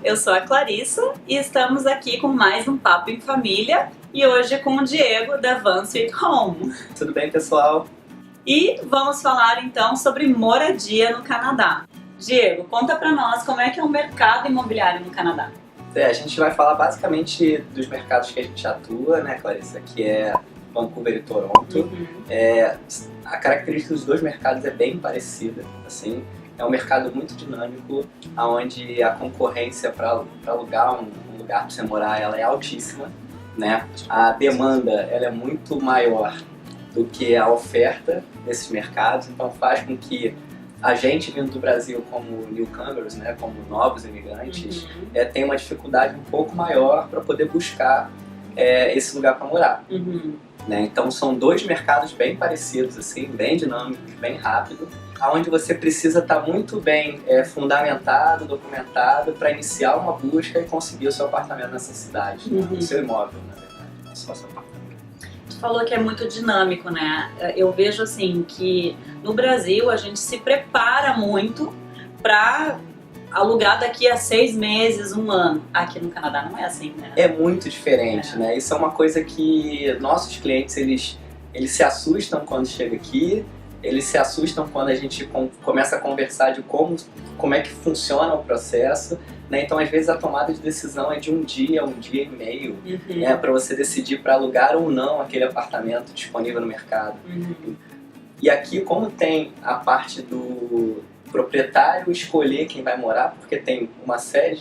eu sou a Clarissa e estamos aqui com mais um Papo em Família e hoje com o Diego da Van Sweet Home. Tudo bem, pessoal? E vamos falar então sobre moradia no Canadá. Diego, conta pra nós como é que é o mercado imobiliário no Canadá. A gente vai falar basicamente dos mercados que a gente atua, né, Clarissa? Que é Vancouver e Toronto. A característica dos dois mercados é bem parecida, assim. É um mercado muito dinâmico, onde a concorrência para alugar um lugar para você morar ela é altíssima, né? A demanda ela é muito maior do que a oferta desses mercados, então faz com que a gente vindo do Brasil como newcomers, né, como novos imigrantes, tenha uma dificuldade um pouco maior para poder buscar esse lugar para morar. Né? Então são dois mercados bem parecidos, assim, bem dinâmicos, bem rápidos, onde você precisa estar muito bem fundamentado, documentado para iniciar uma busca e conseguir o seu apartamento nessa cidade, né? O seu imóvel, na verdade, não só seu apartamento. Tu falou que é muito dinâmico, né? Eu vejo assim que no Brasil a gente se prepara muito para alugar daqui a 6 meses, 1 ano. Aqui no Canadá não é assim, né? É muito diferente, né? Isso é uma coisa que nossos clientes, eles se assustam quando chega aqui, eles se assustam quando a gente começa a conversar de como é que funciona o processo, né? Então, às vezes, a tomada de decisão é de um dia e meio, né? Para você decidir para alugar ou não aquele apartamento disponível no mercado. E aqui, como tem a parte do proprietário escolher quem vai morar, porque tem uma série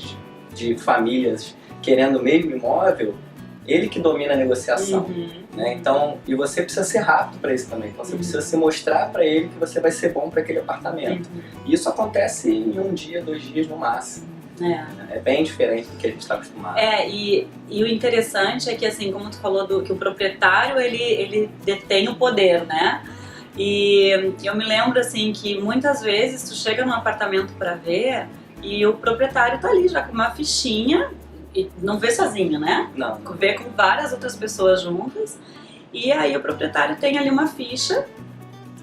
de famílias querendo o mesmo imóvel, ele que domina a negociação, né? Então, e você precisa ser rápido para isso também, então você precisa se mostrar para ele que você vai ser bom para aquele apartamento. E isso acontece em 1 dia, 2 dias no máximo. É bem diferente do que a gente está acostumado. E o interessante é que, assim, como tu falou, que o proprietário, ele detém o poder, né? E eu me lembro, assim, que muitas vezes tu chega num apartamento para ver e o proprietário tá ali já com uma fichinha, e não vê sozinho, né? Não. Vê com várias outras pessoas juntas, e aí o proprietário tem ali uma ficha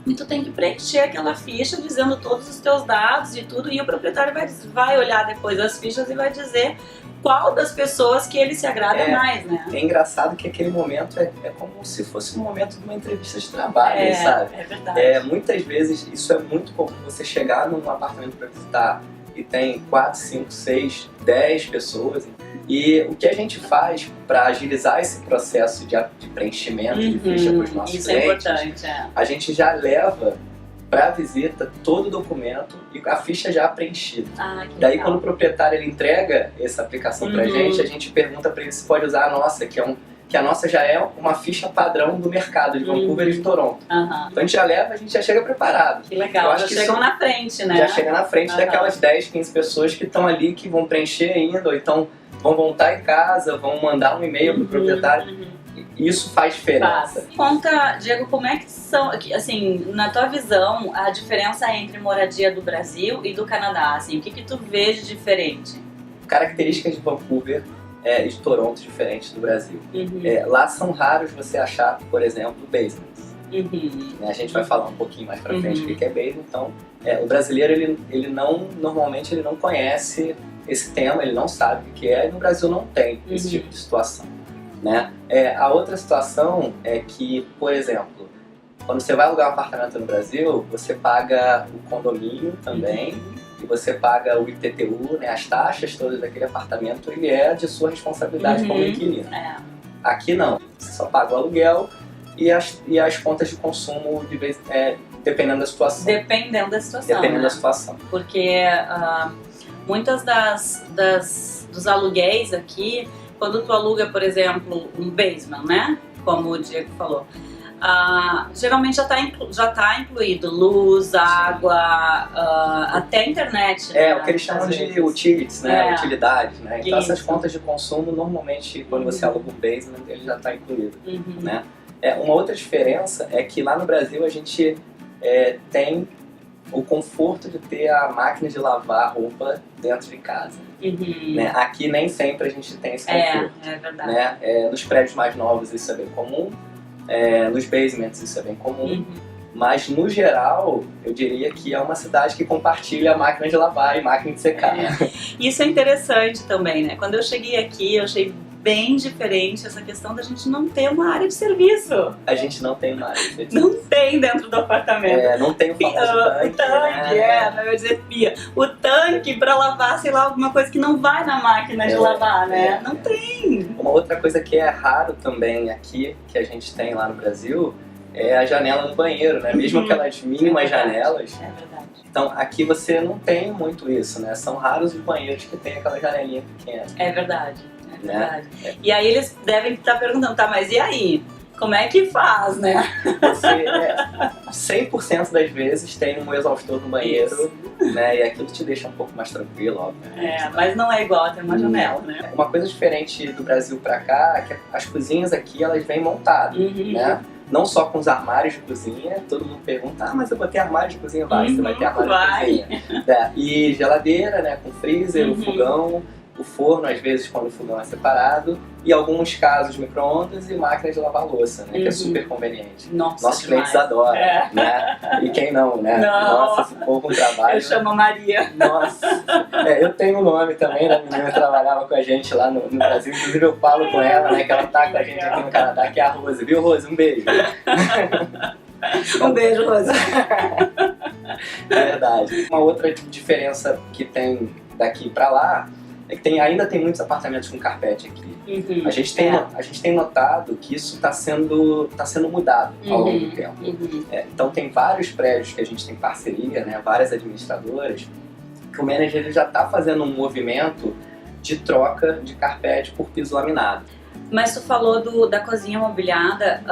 e tu tem que preencher aquela ficha dizendo todos os teus dados e tudo, e o proprietário vai olhar depois as fichas e vai dizer qual das pessoas que ele se agrada mais, né? É engraçado que aquele momento é como se fosse um momento de uma entrevista de trabalho, sabe? É verdade. Muitas vezes isso é muito comum, você chegar num apartamento para visitar e tem 4, 5, 6, 10 pessoas. E o que a gente faz para agilizar esse processo de preenchimento de ficha para os nossos isso clientes, é importante, a gente já leva para a visita todo o documento e a ficha já preenchida. Daí quando o proprietário ele entrega essa aplicação para a gente pergunta para ele se pode usar a nossa, que a nossa já é uma ficha padrão do mercado de Vancouver e de Toronto. Então a gente já leva, a gente já chega preparado. Que legal, já chegam na frente, né? Já chega na frente daquelas 10, 15 pessoas que estão ali, que vão preencher ainda, ou então vão voltar em casa, vão mandar um e-mail pro proprietário. Isso faz diferença. Conta, Diego, como é que são, assim, na tua visão, a diferença entre moradia do Brasil e do Canadá? Assim, o que tu vê de diferente? Características de Vancouver e de Toronto diferentes do Brasil. Lá são raros você achar, por exemplo, basements. A gente vai falar um pouquinho mais pra frente o que é basement. Então, o brasileiro normalmente ele não conhece esse tema, ele não sabe o que é, e no Brasil não tem esse tipo de situação, né? A outra situação é que, por exemplo, quando você vai alugar um apartamento no Brasil, você paga o condomínio também, e você paga o IPTU, né, as taxas todas daquele apartamento, ele é de sua responsabilidade como inquilino. Aqui não, você só paga o aluguel e as contas de consumo dependendo da situação. Dependendo da situação, Dependendo né? da situação. Porque muitas dos aluguéis aqui, quando tu aluga, por exemplo, um basement, né? Como o Diego falou, geralmente já tá incluído luz, água, até internet, né? O que eles chamam de utilities, né? Utilidades, né? Então essas contas de consumo, normalmente, quando você aluga um basement, ele já está incluído, né? Uma outra diferença é que lá no Brasil a gente tem o conforto de ter a máquina de lavar roupa dentro de casa. Né? Aqui nem sempre a gente tem esse conforto. É verdade. Né? Nos prédios mais novos isso é bem comum, nos basements isso é bem comum, Mas, no geral, eu diria que é uma cidade que compartilha máquina de lavar e máquina de secar. Isso é interessante também, né? Quando eu cheguei aqui, eu achei bem diferente essa questão da gente não ter uma área de serviço. A gente não tem uma área de serviço. Não tem dentro do apartamento. Não tem o famoso tanque, o tanque, né? eu ia dizer pia. O tanque pra lavar, sei lá, alguma coisa que não vai na máquina de lavar, né? Não tem. Uma outra coisa que é raro também aqui, que a gente tem lá no Brasil, é a janela no banheiro, né? Mesmo aquelas mínimas janelas. É verdade. Então, aqui você não tem muito isso, né? São raros os banheiros que tem aquela janelinha pequena. É verdade. É verdade. Né? E aí eles devem estar perguntando, tá, mas e aí? Como é que faz, né? Você, 100% das vezes tem um exaustor no banheiro, né? E aquilo te deixa um pouco mais tranquilo, obviamente. Mas não é igual a ter uma janela, né? Uma coisa diferente do Brasil pra cá é que as cozinhas aqui, elas vêm montadas, né? Não só com os armários de cozinha, todo mundo pergunta, mas eu vou ter armário de cozinha? Vai, você vai ter armário de cozinha. E geladeira, né, com freezer, o fogão, o forno, às vezes, quando o fogão é separado, e alguns casos micro-ondas e máquina de lavar louça, né, que é super conveniente. Nossos clientes adoram, né? E quem não, né? Nossa, esse povo trabalha. Eu chamo a Maria. Nossa, eu tenho o nome também da menina que trabalhava com a gente lá no Brasil, inclusive eu falo com ela, né, que ela tá com a gente aqui no Canadá, que é a Rose, viu, Rose? Um beijo. Um beijo, Rose. Verdade. Uma outra diferença que tem daqui pra lá é que ainda tem muitos apartamentos com carpete aqui. A gente tem notado que isso está sendo mudado ao longo do tempo. Então tem vários prédios que a gente tem parceria, né, várias administradoras, que o manager ele já está fazendo um movimento de troca de carpete por piso laminado. Mas tu falou da cozinha mobiliada,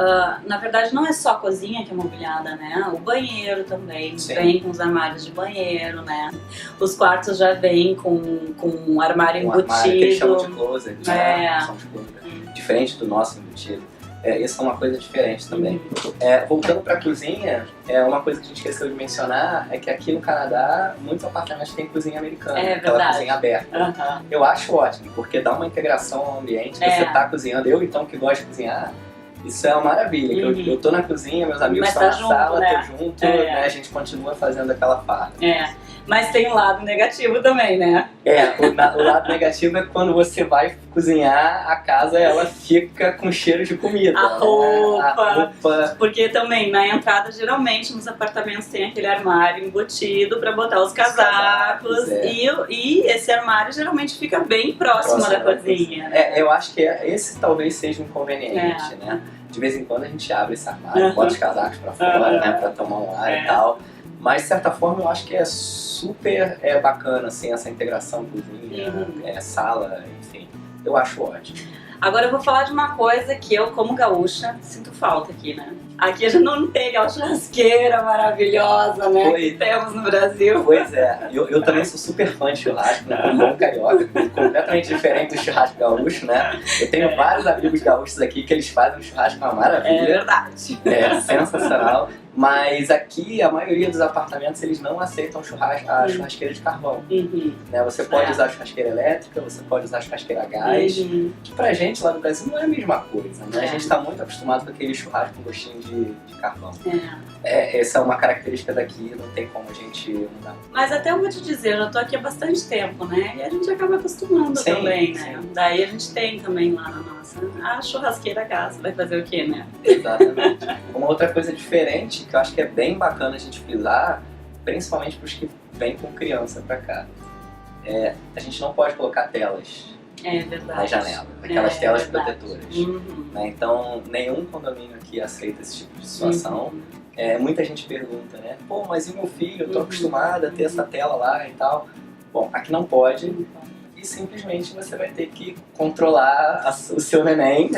na verdade não é só a cozinha que é mobiliada, né? O banheiro também, vem com os armários de banheiro, né? Os quartos já vêm com um armário embutido. Armário que eles chamam de closet, né? Diferente do nosso embutido. Isso é uma coisa diferente também. Voltando para a cozinha, uma coisa que a gente esqueceu de mencionar é que aqui no Canadá, muitos apartamentos têm cozinha americana, aquela cozinha aberta. Eu acho ótimo, porque dá uma integração ao ambiente, você tá cozinhando, eu então que gosto de cozinhar, isso é uma maravilha. Eu tô na cozinha, meus amigos estão na sala, tô junto, né, a gente continua fazendo aquela farra. Mas tem um lado negativo também, né? O lado negativo é quando você vai cozinhar, a casa ela fica com cheiro de comida. A roupa. Porque também na entrada, geralmente nos apartamentos tem aquele armário embutido para botar os casacos. E esse armário geralmente fica bem próximo da cozinha. Né? Eu acho que esse talvez seja um inconveniente, né? De vez em quando a gente abre esse armário, bota os casacos para fora, né? Para tomar um ar e tal. Mas, de certa forma, eu acho que é super bacana, assim, essa integração cozinha, sala, enfim. Eu acho ótimo. Agora eu vou falar de uma coisa que eu, como gaúcha, sinto falta aqui, né? Aqui a gente não tem aquela churrasqueira maravilhosa, né? Que temos no Brasil. Pois é. Eu também sou super fã de churrasco, né? Como bom carioca, completamente diferente do churrasco gaúcho, né? Eu tenho vários amigos gaúchos aqui que eles fazem um churrasco uma maravilha. É verdade. Sensacional. Mas aqui, a maioria dos apartamentos, eles não aceitam a churrasqueira de carvão. Né? Você pode usar a churrasqueira elétrica, você pode usar a churrasqueira a gás, que pra gente lá no Brasil não é a mesma coisa, né? A gente tá muito acostumado com aquele churrasco com gostinho de carvão. Essa é uma característica daqui, não tem como a gente mudar. Mas até eu vou te dizer, eu já tô aqui há bastante tempo, né? E a gente acaba acostumando também, né? Daí a gente tem também lá na nossa a churrasqueira a gás, vai fazer o quê, né? Exatamente. Uma outra coisa diferente que eu acho que é bem bacana a gente frisar, principalmente para os que vêm com criança para cá, a gente não pode colocar telas na janela, aquelas telas protetoras. Né? Então, nenhum condomínio aqui aceita esse tipo de situação. Muita gente pergunta, né? Pô, mas e meu filho? Eu tô acostumada a ter essa tela lá e tal. Bom, aqui não pode. E simplesmente você vai ter que controlar o seu neném.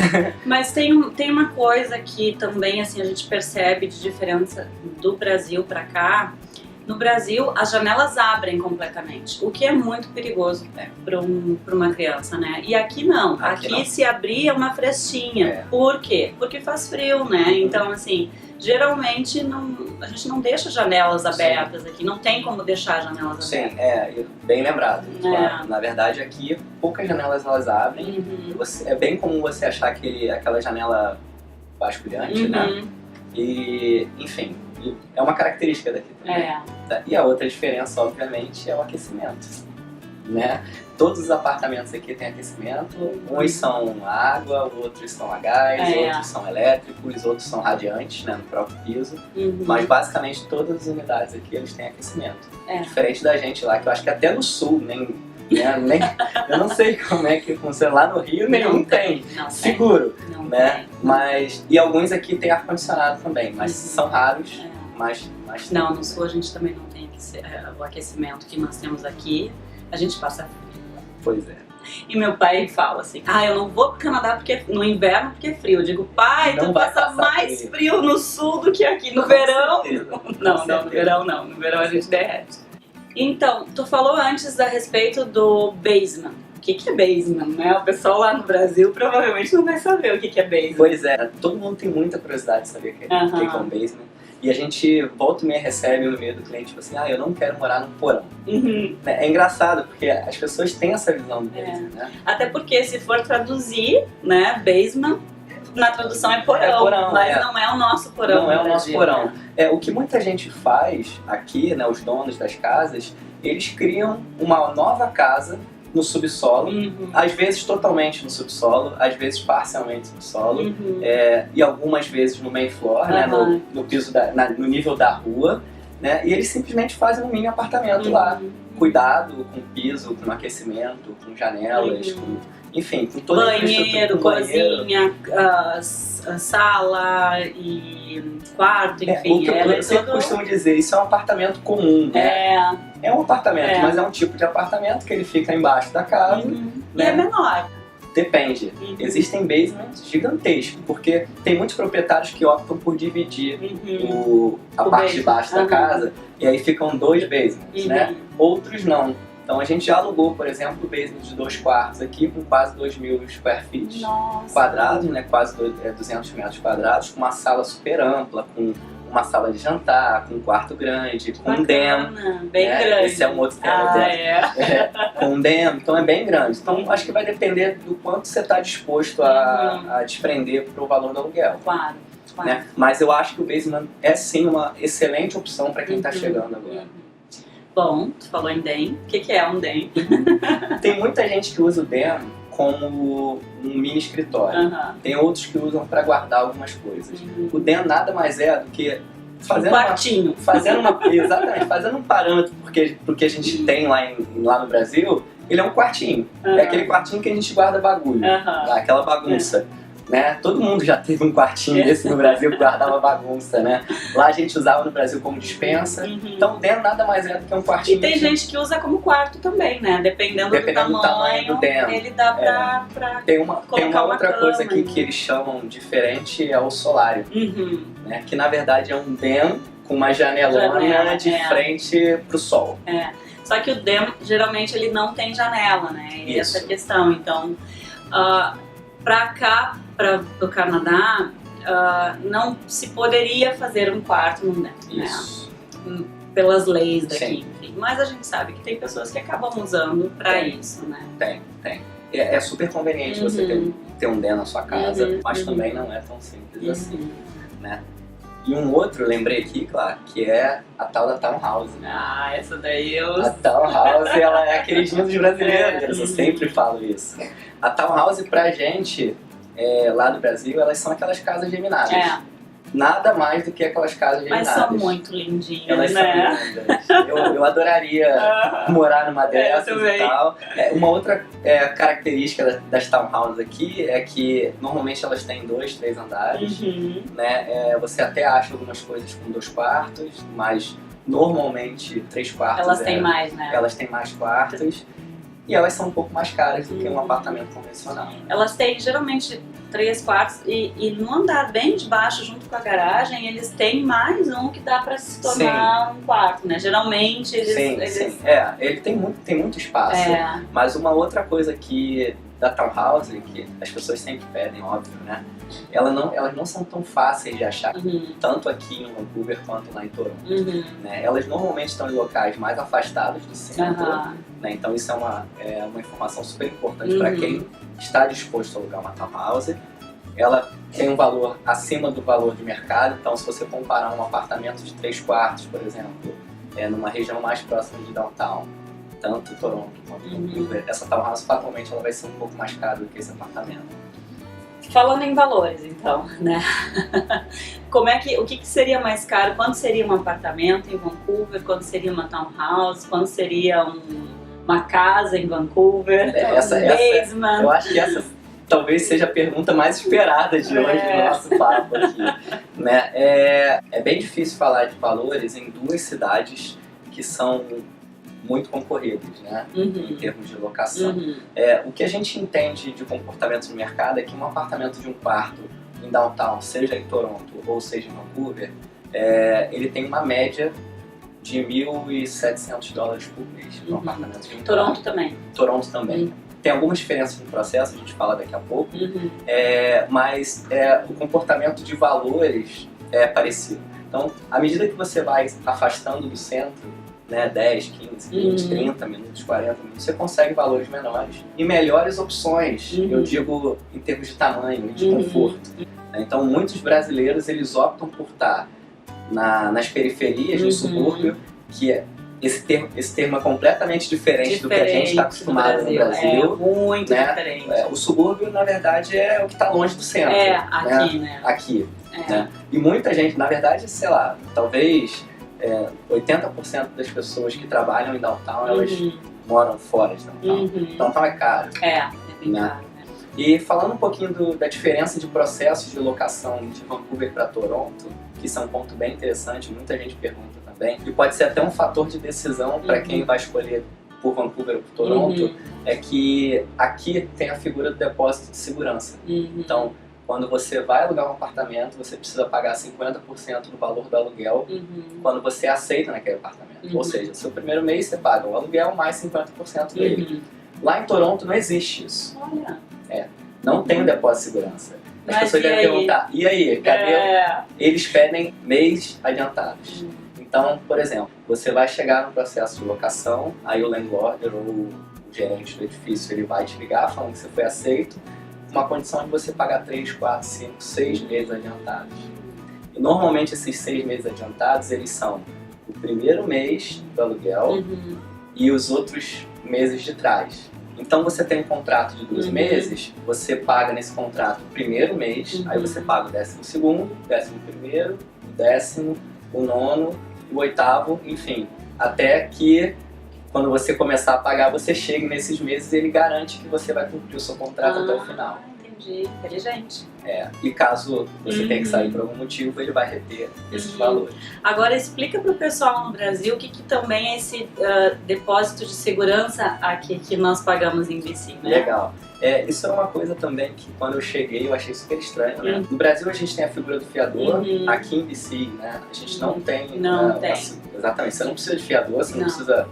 Mas tem uma coisa que também assim, a gente percebe de diferença do Brasil para cá. No Brasil, as janelas abrem completamente, o que é muito perigoso para uma criança, né? E aqui não. Aqui não. Se abrir é uma frestinha. Por quê? Porque faz frio, né? Então, assim, geralmente a gente não deixa janelas abertas aqui. Não tem como deixar janelas abertas. Sim, bem lembrado. Na verdade, aqui, poucas janelas elas abrem. É bem comum você achar aquela janela vasculhante, né? E, enfim... é uma característica daqui também. É. Tá? E a outra diferença, obviamente, é o aquecimento, né? Todos os apartamentos aqui têm aquecimento, uns são água, outros são a gás, outros são elétricos, outros são radiantes, né, no próprio piso, mas basicamente todas as unidades aqui eles têm aquecimento. Diferente da gente lá, que eu acho que até no sul, eu não sei como é que funciona, lá no Rio nenhum tem, seguro, né? Mas, e alguns aqui têm ar-condicionado também, mas são raros, mas não, no sul a gente também não tem o aquecimento que nós temos aqui, a gente passa frio. Pois é. E meu pai fala assim, eu não vou pro Canadá porque no inverno porque é frio. Eu digo, pai, tu passa mais frio no sul do que aqui no verão. Não, no verão não. No verão a gente derrete. Então, tu falou antes a respeito do basement. O que é basement, né? O pessoal lá no Brasil provavelmente não vai saber o que é basement. Pois é, todo mundo tem muita curiosidade de saber o que é um basement. E a gente volta e meia recebe no meio do cliente, tipo assim, eu não quero morar num porão. É engraçado, porque as pessoas têm essa visão do basement, né? Até porque se for traduzir, né, basement, na tradução é porão, mas não é o nosso porão. Não é o nosso porão. O que muita gente faz aqui, né, os donos das casas, eles criam uma nova casa no subsolo, às vezes totalmente no subsolo, às vezes parcialmente no subsolo, e algumas vezes no main floor, né, no piso no nível da rua, né, e eles simplesmente fazem um mini apartamento lá, cuidado com piso, com aquecimento, com janelas, enfim, com toda a infraestrutura, cozinha, sala e quarto, enfim. Eu sempre costumo dizer, isso é um apartamento comum, né? É um apartamento, mas é um tipo de apartamento que ele fica embaixo da casa. Né? E é menor. Depende. Existem basements gigantescos, porque tem muitos proprietários que optam por dividir a parte de baixo da casa, e aí ficam 2 basements, né? Outros não. Então a gente já alugou, por exemplo, o basement de 2 quartos aqui com quase 2.000 square feet quadrados, né? Quase 200 metros quadrados, com uma sala super ampla, com uma sala de jantar, com um quarto grande, com um den. Bem grande. Esse é um outro tema. Com um den, então é bem grande. Então acho que vai depender do quanto você está disposto a desprender para o valor do aluguel. Claro. Né? Mas eu acho que o basement é sim uma excelente opção para quem está chegando agora. Bom, tu falou em den. O que é um den? Tem muita gente que usa o den como um mini escritório. Tem outros que usam para guardar algumas coisas. O den nada mais é do que fazendo quartinho. Exatamente, fazendo um parâmetro porque a gente tem lá no Brasil, ele é um quartinho. É aquele quartinho que a gente guarda bagulho, aquela bagunça. Né? Todo mundo já teve um quartinho desse no Brasil que guardava bagunça, né? Lá a gente usava no Brasil como despensa, então den nada mais é do que um quartinho. E tem gente que usa como quarto também, né? Dependendo do tamanho do den. Ele dá pra tem uma outra coisa aqui que eles chamam diferente, é o solário, né? Que na verdade é um den com uma janelona de frente pro sol. Só que o den, geralmente, ele não tem janela, né? E essa é a questão. Então, pra cá, do Canadá, não se poderia fazer um quarto num den, né? Pelas leis daqui, enfim. Mas a gente sabe que tem pessoas que acabam usando pra isso, né? Tem. É super conveniente você ter um den na sua casa, mas também não é tão simples assim, né? E um outro, lembrei aqui, claro, que é a tal da townhouse. Essa daí A townhouse, ela é a queridinha dos brasileiros, eu sempre falo isso. A townhouse pra gente, lá do Brasil, elas são aquelas casas geminadas. Nada mais do que aquelas casas geminadas. Mas são muito lindinhas, elas né? são lindas. Eu adoraria morar numa dessas e tal. Uma outra característica das townhouses aqui é que normalmente elas têm 2, 3 andares. Né? Você até acha algumas coisas com 2 quartos, mas normalmente 3 quartos. Elas têm mais, né? Elas têm mais quartos. E elas são um pouco mais caras do que um apartamento convencional. Elas têm geralmente 3 quartos e no andar bem de baixo, junto com a garagem, eles têm mais um que dá pra se tornar um quarto, né? Geralmente eles... Sim. Ele tem muito espaço. Mas uma outra coisa que da townhouse, que as pessoas sempre pedem, óbvio, né? Elas não são tão fáceis de achar, tanto aqui em Vancouver quanto lá em Toronto. Né? Elas normalmente estão em locais mais afastados do centro, né? Então isso é uma informação super importante para quem está disposto a alugar uma townhouse. ela tem um valor acima do valor de mercado. Então, se você comparar um apartamento de 3 quartos, por exemplo, numa região mais próxima de downtown, tanto Toronto quanto Vancouver, essa townhouse fatalmente ela vai ser um pouco mais cara do que esse apartamento. Falando em valores, então, né? O que seria mais caro? Quanto seria um apartamento em Vancouver? Quanto seria uma townhouse? Quanto seria uma casa em Vancouver? Basement? Eu acho que essa talvez seja a pergunta mais esperada de hoje no nosso papo aqui, né? É bem difícil falar de valores em duas cidades que são muito concorridas, né? Em termos de locação. O que a gente entende de comportamento no mercado é que um apartamento de um quarto em downtown, seja em Toronto ou seja em Vancouver, ele tem uma média de $1.700 por mês no apartamento de um Toronto quarto. também. Toronto também. Tem algumas diferenças no processo, a gente fala daqui a pouco, mas o comportamento de valores é parecido. Então, à medida que você vai afastando do centro, né, 10, 15, 20, 30 minutos, 40 minutos, você consegue valores menores e melhores opções, eu digo em termos de tamanho e de conforto. Então, muitos brasileiros eles optam por estar nas periferias, no subúrbio, que esse termo é completamente diferente do que a gente está acostumado no Brasil. Muito né? diferente. O subúrbio, na verdade, é o que está longe do centro. Aqui, né? Aqui. Né? E muita gente, na verdade, sei lá, talvez 80% das pessoas que trabalham em downtown, elas moram fora de downtown. Downtown é caro. É bem caro. E falando um pouquinho da diferença de processos de locação de Vancouver para Toronto, que isso é um ponto bem interessante, muita gente pergunta também, e pode ser até um fator de decisão para quem vai escolher por Vancouver ou por Toronto, é que aqui tem a figura do depósito de segurança. Então, quando você vai alugar um apartamento, você precisa pagar 50% do valor do aluguel quando você aceita naquele apartamento. Ou seja, seu primeiro mês você paga o aluguel mais 50% dele. Lá em Toronto não existe isso. Olha. Não tem o depósito de segurança. As Mas pessoas devem perguntar, e aí, cadê? Eles pedem mês adiantados. Então, por exemplo, você vai chegar no processo de locação, aí o landlord ou o gerente do edifício ele vai te ligar falando que você foi aceito, uma condição de você pagar 3, 4, 5, 6 meses adiantados. E normalmente esses 6 meses adiantados, eles são o primeiro mês do aluguel e os outros meses de trás. Então você tem um contrato de 12 meses, você paga nesse contrato o primeiro mês, aí você paga o 12º, 11º, o 10º, o 9º, o 8º, enfim, até que quando você começar a pagar, você chega nesses meses e ele garante que você vai cumprir o seu contrato até o final. Entendi, inteligente. E caso você tenha que sair por algum motivo, ele vai reter esses valores. Agora explica para o pessoal no Brasil o que também é esse depósito de segurança aqui que nós pagamos em BC, né? Legal. Isso é uma coisa também que quando eu cheguei eu achei super estranho, né? No Brasil a gente tem a figura do fiador, aqui em BC, né? A gente não tem. Não tem. Exatamente, você não precisa de fiador, você não precisa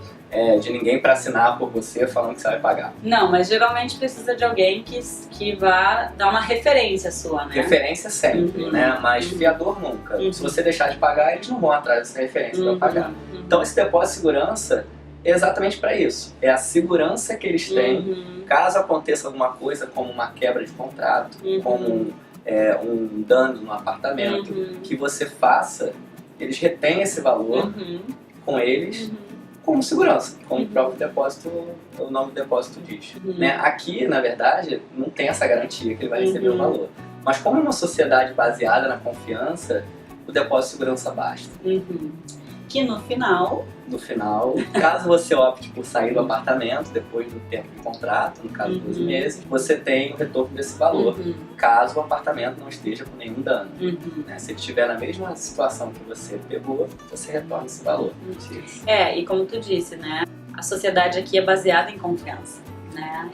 de ninguém para assinar por você falando que você vai pagar. Não, mas geralmente precisa de alguém que vá dar uma referência sua, né? Referência sempre, né? Mas fiador nunca. Se você deixar de pagar, eles não vão atrás dessa referência para pagar. Então esse depósito de segurança é exatamente para isso. É a segurança que eles têm caso aconteça alguma coisa como uma quebra de contrato, como um dano no apartamento, que você faça, eles retêm esse valor com eles como segurança, como o próprio depósito, o nome do depósito diz. Né? Aqui, na verdade, não tem essa garantia que ele vai receber o valor. Mas como é uma sociedade baseada na confiança, o depósito de segurança basta. Que no final, caso você opte por sair do apartamento depois do tempo de contrato, no caso 12 meses, você tem o retorno desse valor, caso o apartamento não esteja com nenhum dano. Né? Se ele estiver na mesma situação que você pegou, você retorna esse valor. E como tu disse, né? A sociedade aqui é baseada em confiança, né?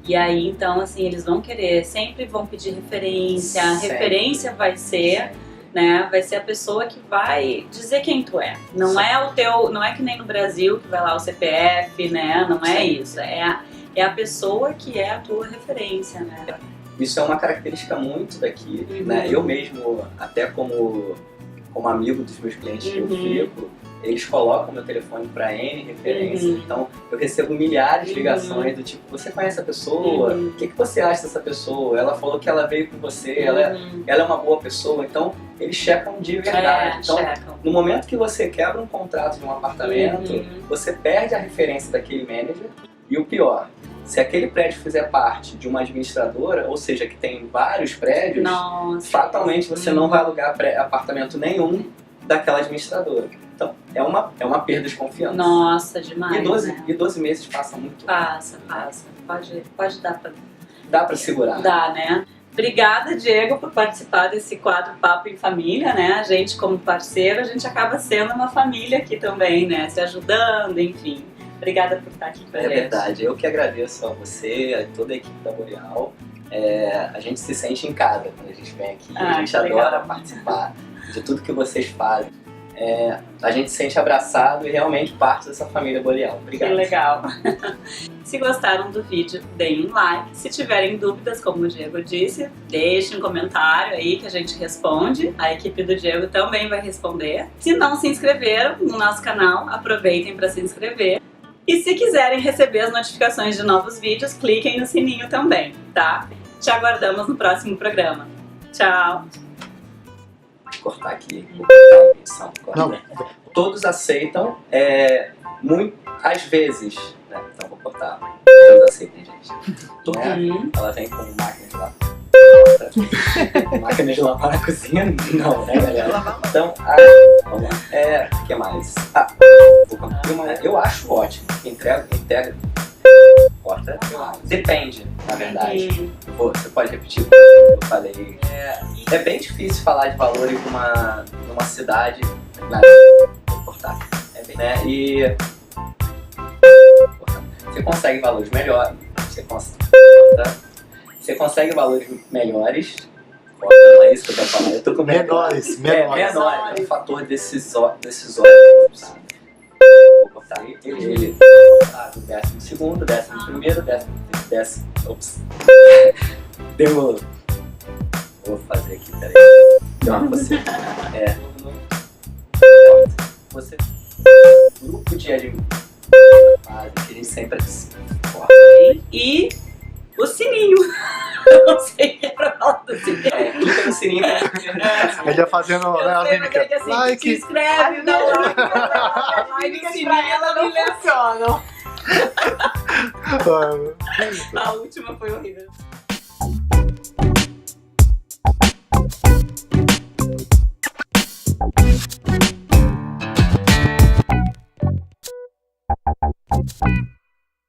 E aí, então, assim, eles vão querer, sempre vão pedir referência, a referência vai ser... Né? Vai ser a pessoa que vai dizer quem tu é. Não é que nem no Brasil que vai lá o CPF, né? Não é isso. É a pessoa que é a tua referência, né? Isso é uma característica muito daqui, né? Eu mesmo, até como amigo dos meus clientes que eu fico, eles colocam meu telefone para N referência, então eu recebo milhares de ligações do tipo, você conhece a pessoa? O que você acha dessa pessoa? Ela falou que ela veio com você, ela é uma boa pessoa, então eles checam de verdade. Então, no momento que você quebra um contrato de um apartamento, você perde a referência daquele manager e o pior, se aquele prédio fizer parte de uma administradora, ou seja, que tem vários prédios, fatalmente você não vai alugar apartamento nenhum daquela administradora. Então, é uma perda de confiança. Nossa, demais. E 12 meses passa muito. Passa. Pode dar pra... Dá pra segurar. Dá, né? Obrigada, Diego, por participar desse quadro Papo em Família, né? A gente, como parceiro, a gente acaba sendo uma família aqui também, né? Se ajudando, enfim. Obrigada por estar aqui com a gente. É verdade. Eu que agradeço a você, a toda a equipe da Boreal. A gente se sente em casa quando a gente vem aqui. A gente adora participar de tudo que vocês fazem. A gente se sente abraçado e realmente parte dessa família Boreal. Obrigado. Que legal. Se gostaram do vídeo, deem um like. Se tiverem dúvidas, como o Diego disse, deixem um comentário aí que a gente responde. A equipe do Diego também vai responder. Se não se inscreveram no nosso canal, aproveitem para se inscrever. E se quiserem receber as notificações de novos vídeos, cliquem no sininho também, tá? Te aguardamos no próximo programa. Tchau! Vou cortar aqui, vou cortar a edição. Não. Todos aceitam, às vezes, né? Então vou cortar. Todos aceitem, gente. Ela vem com máquina de lavar. Máquina de lavar na cozinha? Não, né, galera? Então, vamos lá. O que mais? Eu acho ótimo. Entrega. Corta. Depende, na verdade. Você pode repetir o que eu falei. É bem difícil falar de valores numa cidade. Vou cortar. Né? E você consegue valores melhores. Você consegue valores melhores. Não é isso que eu quero falar. Eu tô com menores. Menores. É um fator decisório. Vou cortar ele. Do 12º, 11º, 10º. Ops. Demorou. Vou fazer aqui, peraí. Deu uma coceira. Você. Grupo de admin. Que a gente sempre corta. E o sininho. Eu não sei o que é pra falar do sininho. Clica no sininho. Ele já fazendo a mímica. Assim, Like. Se inscreve, dá like. O sininho ela não funciona. A última foi horrível.